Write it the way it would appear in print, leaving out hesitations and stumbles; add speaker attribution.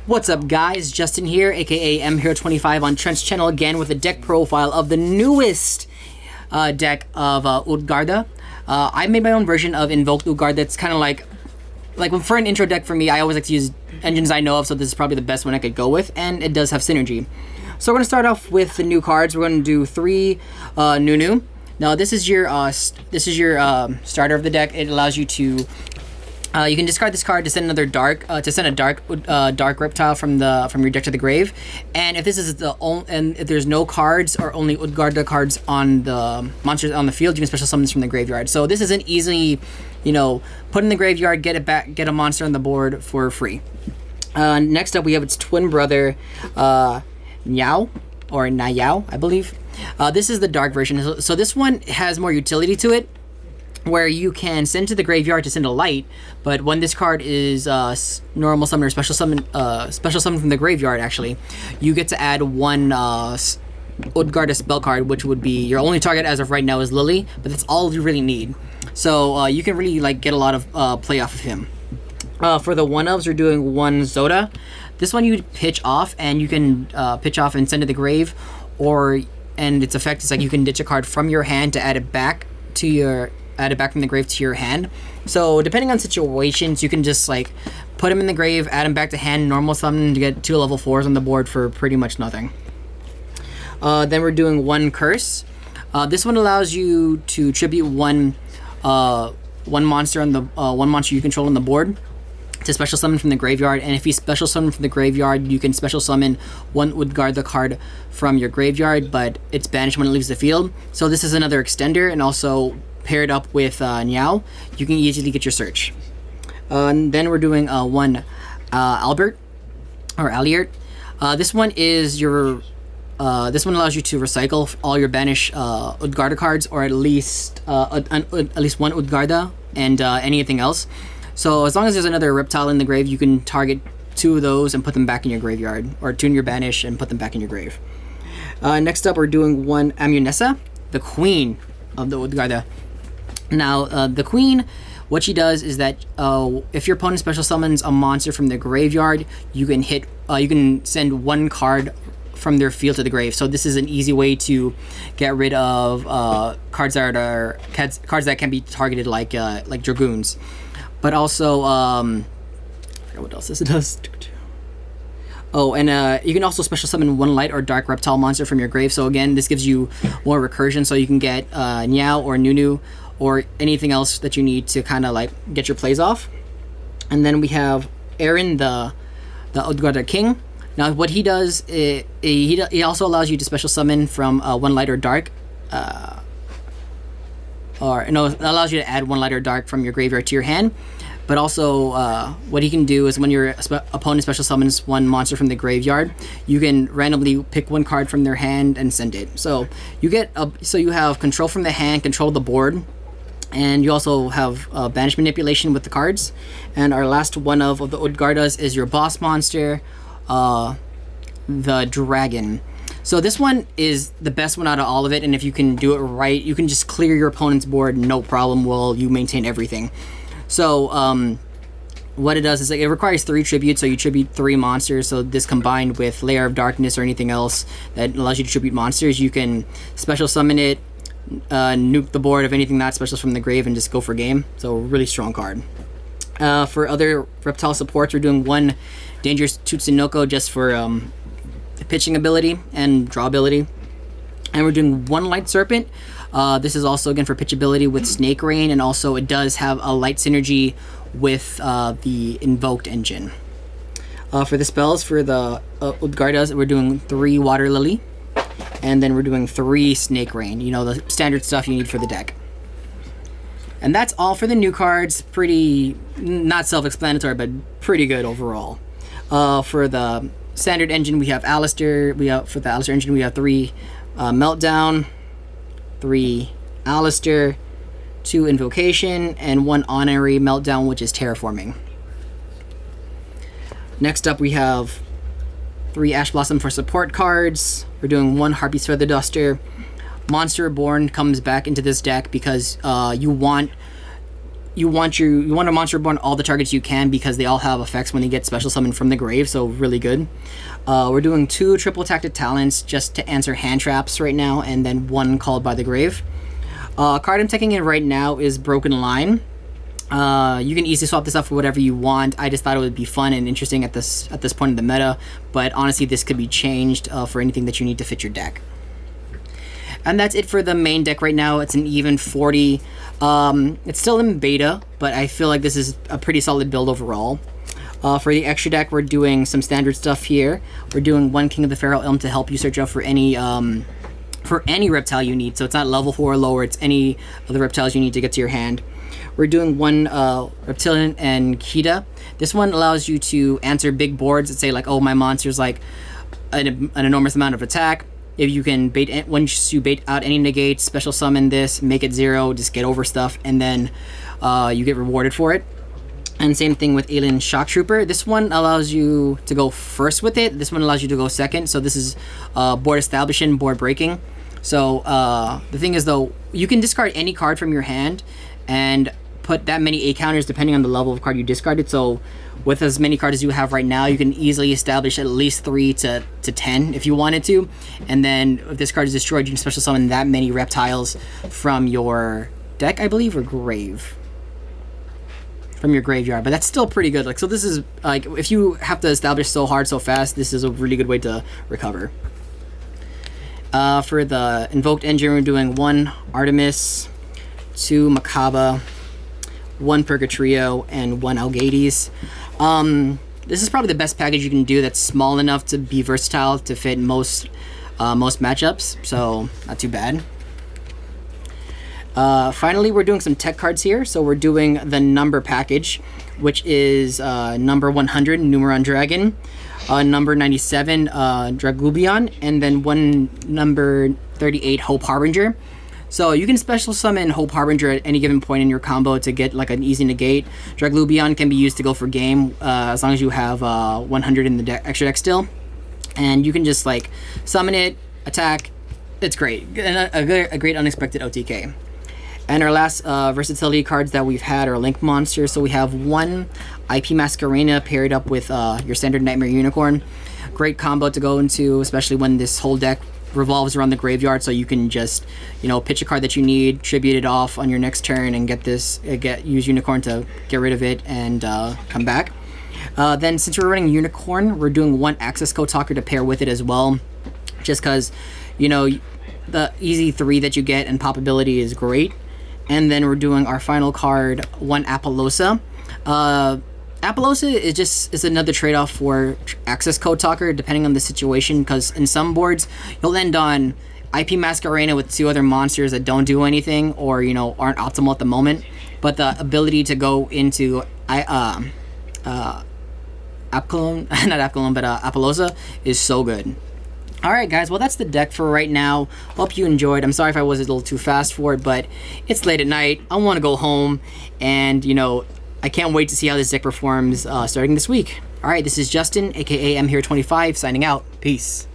Speaker 1: What's up guys, Justin here, aka mHero25 on Trent's channel again with a deck profile of the newest deck of Utgarda. I made my own version of Invoked Utgarda that's kind of like for an intro deck for me. I always like to use engines I know of, so this is probably the best one I could go with, and it does have synergy. So we're going to start off with the new cards. We're going to do 3 new. Now this is your starter of the deck. It allows you to you can discard this card to send another dark dark reptile from your deck to the grave, and if this is if there's no cards or only Utgarda cards on the monsters on the field, you can special summon this from the graveyard. So this is an easily, put in the graveyard, get it back, get a monster on the board for free. Next up we have its twin brother, Nyao or Nayao, I believe. This is the dark version. So this one has more utility to it, where you can send to the graveyard to send a light, but when this card is normal summon or special summon from the graveyard, actually, you get to add one Utgarda spell card, which would be your only target as of right now is Lily, but that's all you really need. So you can really get a lot of play off of him. For the 1-ofs, we're doing 1 Zoda. This one you pitch off, and you can pitch off and send to the grave, and its effect is you can ditch a card from your hand to add it back from the grave to your hand. So depending on situations, you can just put him in the grave, add him back to hand, normal summon to get 2 level 4s on the board for pretty much nothing. Then we're doing 1 Curse. This one allows you to tribute one monster on the one monster you control on the board to special summon from the graveyard, and if you special summon from the graveyard, you can special summon 1 Utgarda card from your graveyard, but it's banished when it leaves the field. So this is another extender, and also paired up with Nyao, you can easily get your search. And then we're doing 1 Albert or Aliert. This one is your this one allows you to recycle all your banish Utgarda cards, or at least one Utgarda and anything else. So as long as there's another reptile in the grave, you can target 2 of those and put them back in your graveyard, or tune your banish and put them back in your grave. Next up, we're doing 1 Amunessa, the queen of the Utgarda. Now, the queen, what she does is that if your opponent special summons a monster from the graveyard, you can send 1 card from their field to the grave. So this is an easy way to get rid of cards that can be targeted like dragoons. But also, I forgot what else this does. Oh, and you can also special summon 1 light or dark reptile monster from your grave. So again, this gives you more recursion, so you can get Nyao or Nunu or anything else that you need to kind of get your plays off. And then we have Aaron, the Ogdoadic king. Now what he does, he also allows you to special summon from 1 light or dark, it allows you to add 1 light or dark from your graveyard to your hand. But also, what he can do is when your opponent special summons 1 monster from the graveyard, you can randomly pick 1 card from their hand and send it. So you have control from the hand, control of the board, and you also have banish manipulation with the cards. And our last one of the Utgardas is your boss monster, the dragon. So this one is the best one out of all of it, and if you can do it right, you can just clear your opponent's board no problem while you maintain everything. So what it does is it requires 3 tributes, so you tribute 3 monsters. So this combined with Lair of Darkness or anything else that allows you to tribute monsters, you can special summon it, nuke the board of anything not special from the grave, and just go for game. So really strong card. For other reptile supports, we're doing 1 Dangerous Tutsunoko just for pitching ability and draw ability, and we're doing 1 Light Serpent. This is also again for pitch ability with Snake Rain, and also it does have a light synergy with the Invoked engine. For the spells for the Utgardas, we're doing 3 Water Lily, and then we're doing 3 Snake Rain, the standard stuff you need for the deck. And that's all for the new cards. Pretty, not self-explanatory, but pretty good overall. For the standard engine, we have Alistair. For the Alistair engine, we have 3 Meltdown, 3 Alistair, 2 Invocation, and 1 Honorary Meltdown, which is Terraforming. Next up, we have 3 Ash Blossom for support cards. We're doing 1 Harpy's Feather Duster. Monster Reborn comes back into this deck because you want you want to monster reborn all the targets you can because they all have effects when they get special summoned from the grave, so really good. We're doing 2 triple tactic talents just to answer hand traps right now, and then 1 called by the grave. Card I'm taking in right now is Broken Line. You can easily swap this up for whatever you want. I just thought it would be fun and interesting at this point in the meta, but honestly this could be changed for anything that you need to fit your deck. And that's it for the main deck right now. It's an even 40. It's still in beta, but I feel like this is a pretty solid build overall. For the extra deck, we're doing some standard stuff here. We're doing 1 King of the Feral Elm to help you search out for any reptile you need. So it's not level 4 or lower, it's any of the reptiles you need to get to your hand. We're doing 1 Reptilian and Kita. This one allows you to answer big boards that say like, oh, my monster's like an enormous amount of attack. If you can once you bait out any negate, special summon this, make it 0, just get over stuff, and then you get rewarded for it. And same thing with Alien Shock Trooper. This one allows you to go first with it. This one allows you to go second. So this is board establishing, board breaking. So the thing is though, you can discard any card from your hand and put that many A counters depending on the level of card you discarded. So with as many cards as you have right now, you can easily establish at least 3 to 10 if you wanted to. And then if this card is destroyed, you can special summon that many reptiles from your deck, I believe, or grave. From your graveyard, but that's still pretty good. Like, so this is like, if you have to establish so hard so fast, this is a really good way to recover. For the invoked engine, we're doing 1 Artemis, 2 Makaba, 1 Purgatrio, and 1 Algades. This is probably the best package you can do that's small enough to be versatile to fit most matchups, so not too bad. Finally, we're doing some tech cards here. So we're doing the number package, which is number 100, Numeron Dragon, number 97, Dragubion, and then number 38, Hope Harbinger. So you can special summon Hope Harbinger at any given point in your combo to get like an easy negate. Draglubion can be used to go for game as long as you have 100 in the extra deck still. And you can just like summon it, attack. It's great. A great unexpected OTK. And our last versatility cards that we've had are Link Monsters. So we have 1 IP Masquerena paired up with your standard Nightmare Unicorn. Great combo to go into, especially when this whole deck revolves around the graveyard, so you can just, you know, pitch a card that you need, tribute it off on your next turn, and use Unicorn to get rid of it and come back. Then since we're running Unicorn, we're doing 1 Access Code Talker to pair with it as well, just because, you know, the easy 3 that you get and pop ability is great. And then we're doing our final card, 1 Apollosa. Apollosa is another trade-off for Access Code Talker, depending on the situation, because in some boards, you'll end on IP Masquerena with 2 other monsters that don't do anything, or, you know, aren't optimal at the moment. But the ability to go into Apollosa, Apollosa is so good. Alright guys, well that's the deck for right now. Hope you enjoyed. I'm sorry if I was a little too fast for it, but it's late at night. I want to go home, and, you know, I can't wait to see how this deck performs starting this week. Alright, this is Justin, aka I'm Here 25, signing out. Peace.